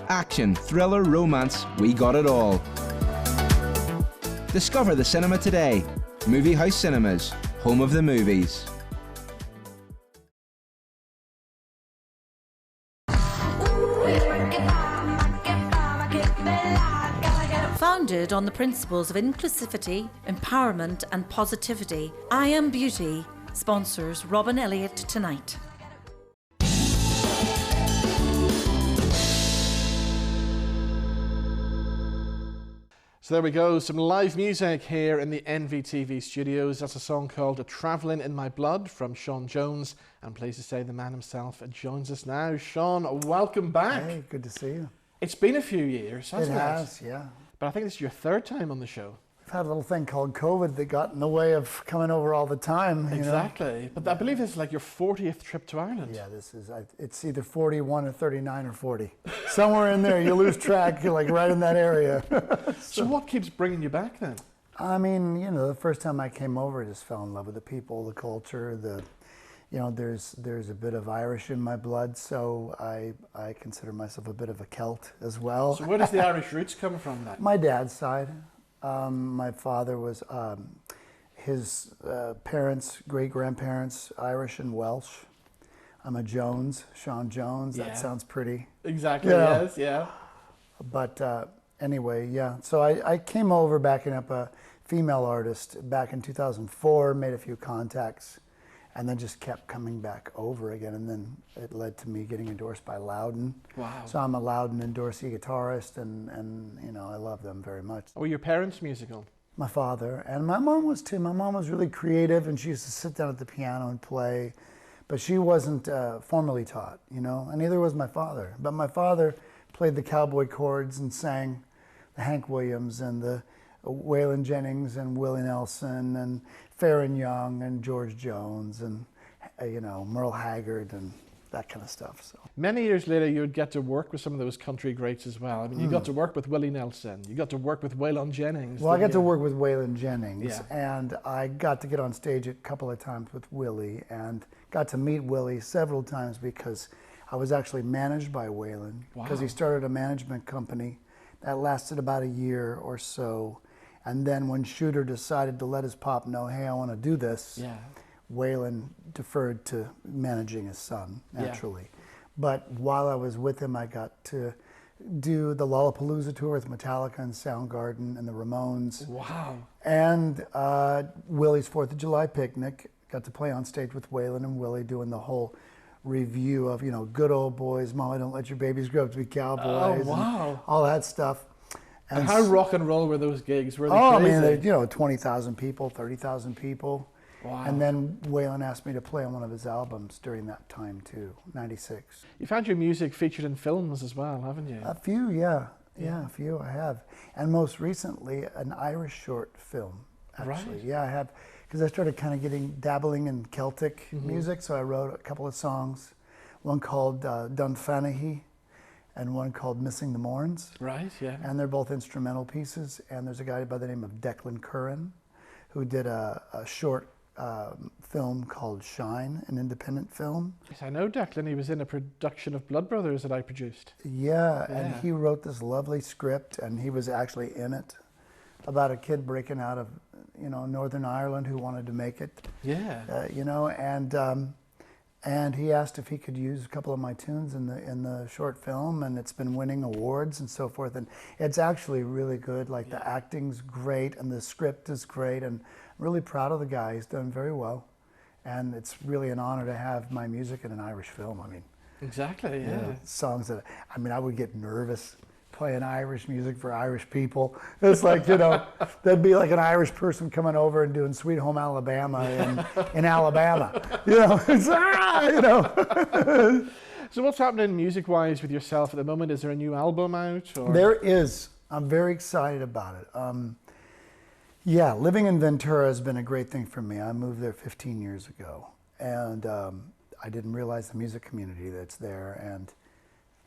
Action, thriller, romance, we got it all. Discover the cinema today. Movie House Cinemas, home of the movies. Founded on the principles of inclusivity, empowerment and positivity, I Am Beauty sponsors Robin Elliott Tonight. So there we go, some live music here in the NVTV studios. That's a song called Travelling in My Blood from Shawn Jones, and pleased to say the man himself joins us now. Shawn, welcome back. Hey, good to see you. It's been a few years, hasn't it? It has, yeah. But I think this is your third time on the show. had a little thing called COVID that got in the way of coming over all the time. Exactly. But I believe this is like your 40th trip to Ireland. Yeah, it's either 41 or 39 or 40. Somewhere in there, you lose track, you're like right in that area. So what keeps bringing you back then? I mean, the first time I came over, I just fell in love with the people, the culture, there's a bit of Irish in my blood, so I consider myself a bit of a Celt as well. So where does the Irish roots come from then? My dad's side. My father was, his parents, great-grandparents, Irish and Welsh. I'm a Jones, Shawn Jones. Yeah. That sounds pretty. Exactly, yes, yeah. But anyway, yeah. So I came over backing up a female artist back in 2004, made a few contacts, and then just kept coming back over again. And then it led to me getting endorsed by Loudon. Wow. So I'm a Loudon endorsee guitarist, and I love them very much. Were your parents musical? My father, and my mom was too. My mom was really creative, and she used to sit down at the piano and play, but she wasn't formally taught, and neither was my father. But my father played the cowboy chords and sang the Hank Williams and the Waylon Jennings and Willie Nelson and Farron Young and George Jones and Merle Haggard and that kind of stuff. So many years later, you would get to work with some of those country greats as well. I mean, you got to work with Willie Nelson. You got to work with Waylon Jennings. Well, I got to work with Waylon Jennings, and I got to get on stage a couple of times with Willie, and got to meet Willie several times because I was actually managed by Waylon because he started a management company that lasted about a year or so. And then when Shooter decided to let his pop know, hey, I want to do this, Waylon deferred to managing his son, naturally. But while I was with him, I got to do the Lollapalooza tour with Metallica and Soundgarden and the Ramones. Wow. And Willie's 4th of July picnic. Got to play on stage with Waylon and Willie doing the whole review of, good old boys, Mama, don't let your babies grow up to be cowboys. Oh, wow. All that stuff. And how rock and roll were those gigs? Were they crazy? I mean, 20,000 people, 30,000 people. Wow. And then Waylon asked me to play on one of his albums during that time too, 96. You've had your music featured in films as well, haven't you? A few, yeah. Yeah, a few I have. And most recently, an Irish short film, actually. Right. Yeah, I have, because I started kind of dabbling in Celtic music, so I wrote a couple of songs, one called Dunfanaghy, and one called Missing the Morns. Right, yeah. And they're both instrumental pieces. And there's a guy by the name of Declan Curran who did a short film called Shine, an independent film. Yes, I know Declan. He was in a production of Blood Brothers that I produced. Yeah, and he wrote this lovely script, and he was actually in it, about a kid breaking out of, Northern Ireland who wanted to make it. Yeah. And he asked if he could use a couple of my tunes in the short film, and it's been winning awards and so forth. And it's actually really good. Like the acting's great, and the script is great, and I'm really proud of the guy. He's done very well, and it's really an honor to have my music in an Irish film. I mean, exactly, yeah. Songs that I would get nervous playing Irish music for Irish people. It's like, there'd be like an Irish person coming over and doing Sweet Home Alabama in Alabama. So what's happening music-wise with yourself at the moment? Is there a new album out? Or? There is. I'm very excited about it. Living in Ventura has been a great thing for me. I moved there 15 years ago, and I didn't realize the music community that's there, and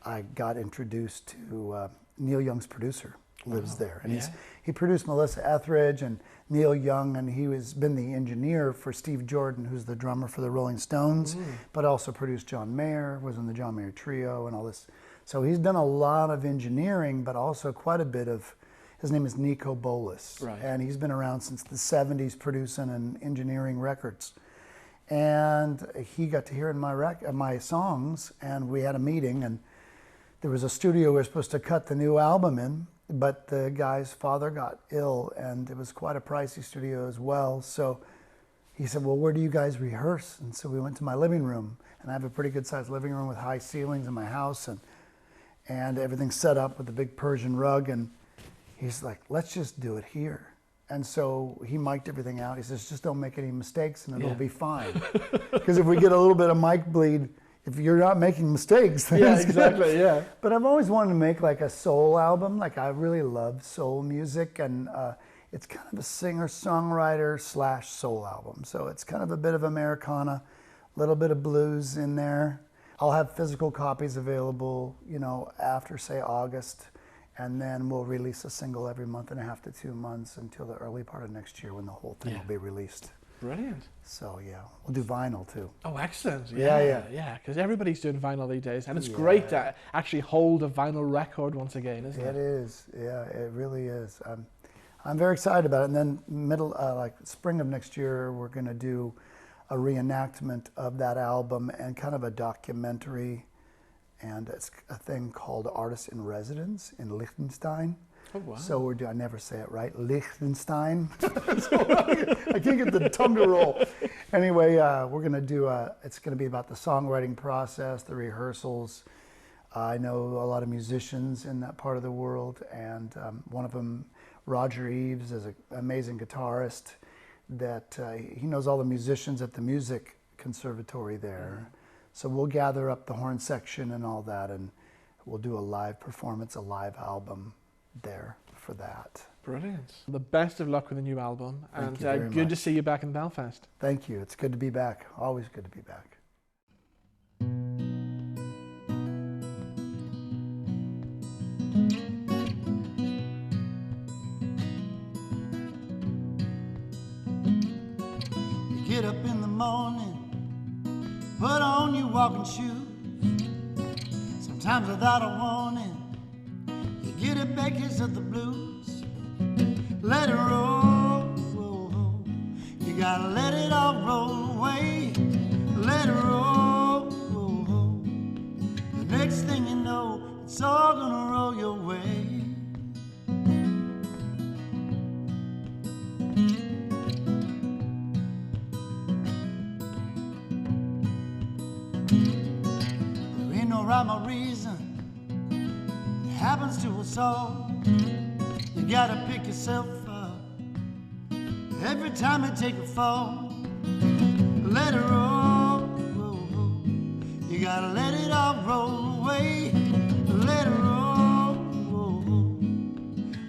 I got introduced to Neil Young's producer, lives there. And he produced Melissa Etheridge and Neil Young, and he has been the engineer for Steve Jordan, who's the drummer for the Rolling Stones, but also produced John Mayer, was in the John Mayer Trio and all this. So he's done a lot of engineering, but also quite a bit of, his name is Nico Bolas. Right. And he's been around since the 70s producing and engineering records. And he got to hear in my songs, and we had a meeting, and there was a studio we were supposed to cut the new album in, but the guy's father got ill, and it was quite a pricey studio as well. So he said, well, where do you guys rehearse? And so we went to my living room, and I have a pretty good sized living room with high ceilings in my house, and everything's set up with a big Persian rug. And he's like, let's just do it here. And so he mic'd everything out. He says, just don't make any mistakes and it'll be fine. Because if we get a little bit of mic bleed, if you're not making mistakes, then it's exactly, good. But I've always wanted to make like a soul album. Like I really love soul music, and It's kind of a singer-songwriter / soul album. So it's kind of a bit of Americana, a little bit of blues in there. I'll have physical copies available, you know, after say August, and then we'll release a single every month and a half to 2 months until the early part of next year when the whole thing will be released. Brilliant. So yeah, we'll do vinyl too. Oh, excellent. Yeah. Because everybody's doing vinyl these days, and it's great to actually hold a vinyl record once again, isn't it? It is. Yeah, it really is. I'm very excited about it. And then like spring of next year, we're going to do a reenactment of that album and kind of a documentary. And it's a thing called Artist in Residence in Liechtenstein. Oh, wow. So we're doing, I never say it right, Liechtenstein. So I can't get the tongue to roll. Anyway, we're going to do, it's going to be about the songwriting process, the rehearsals. I know a lot of musicians in that part of the world, and one of them, Roger Eves, is an amazing guitarist that he knows all the musicians at the music conservatory there. So we'll gather up the horn section and all that, and we'll do a live performance, a live album there for that. Brilliant. The best of luck with the new album. Thank and you good to see you back in Belfast. Thank you. It's good to be back. Always good to be back. You get up in the morning, put on your walking shoes. Sometimes without a warning, you get a big case of the blues. Let it roll, roll, roll. You gotta let it all roll away. Let it roll, roll, roll. The next thing you know, it's all gonna roll your way. There ain't no rhyme or reason. It happens to us all. You gotta pick yourself up every time you take a fall. Let it roll, roll, roll. You gotta let it all roll away. Let it roll, roll, roll.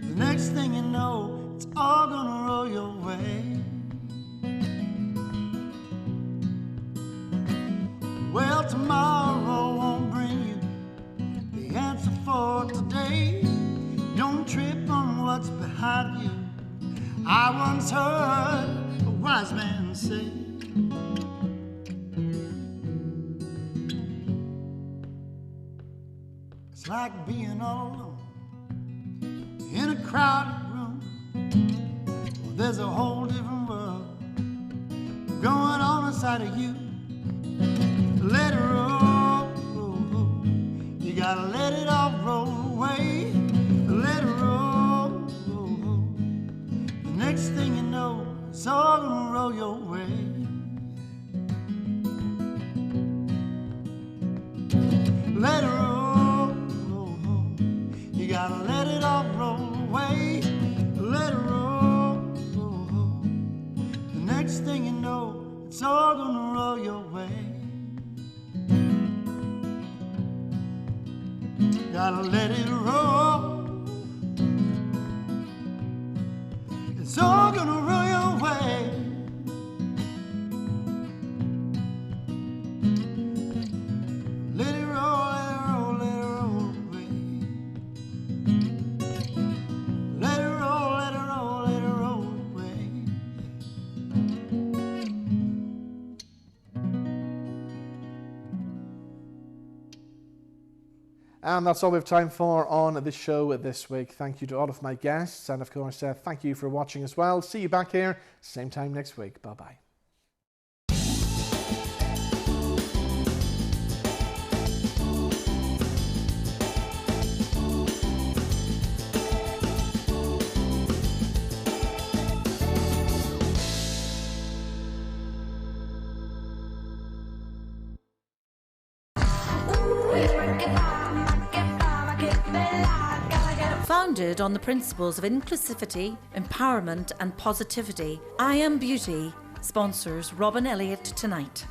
The next thing you know, it's all gonna roll your way. Well, tomorrow won't bring you the answer for today. Don't trip on what's behind you. I once heard a wise man say, it's like being all alone in a crowded room. Well, there's a whole different world going on inside of you. Let it roll, roll, roll. You gotta let it all roll away. Let it roll, roll, roll. The next thing you know, it's all gonna roll your way. Let it roll, roll, roll. You gotta let it all roll away. Let it roll, roll, roll. The next thing you know, it's all gonna roll your way. Gotta let it roll. It's all gonna roll your way. Let it roll, let it roll, let it roll away. Let it roll, let it roll, let it roll away. And that's all we have time for on this show this week. Thank you to all of my guests, and of course, thank you for watching as well. See you back here, same time next week. Bye-bye. Founded on the principles of inclusivity, empowerment and positivity, I Am Beauty sponsors Rob and Elliott tonight.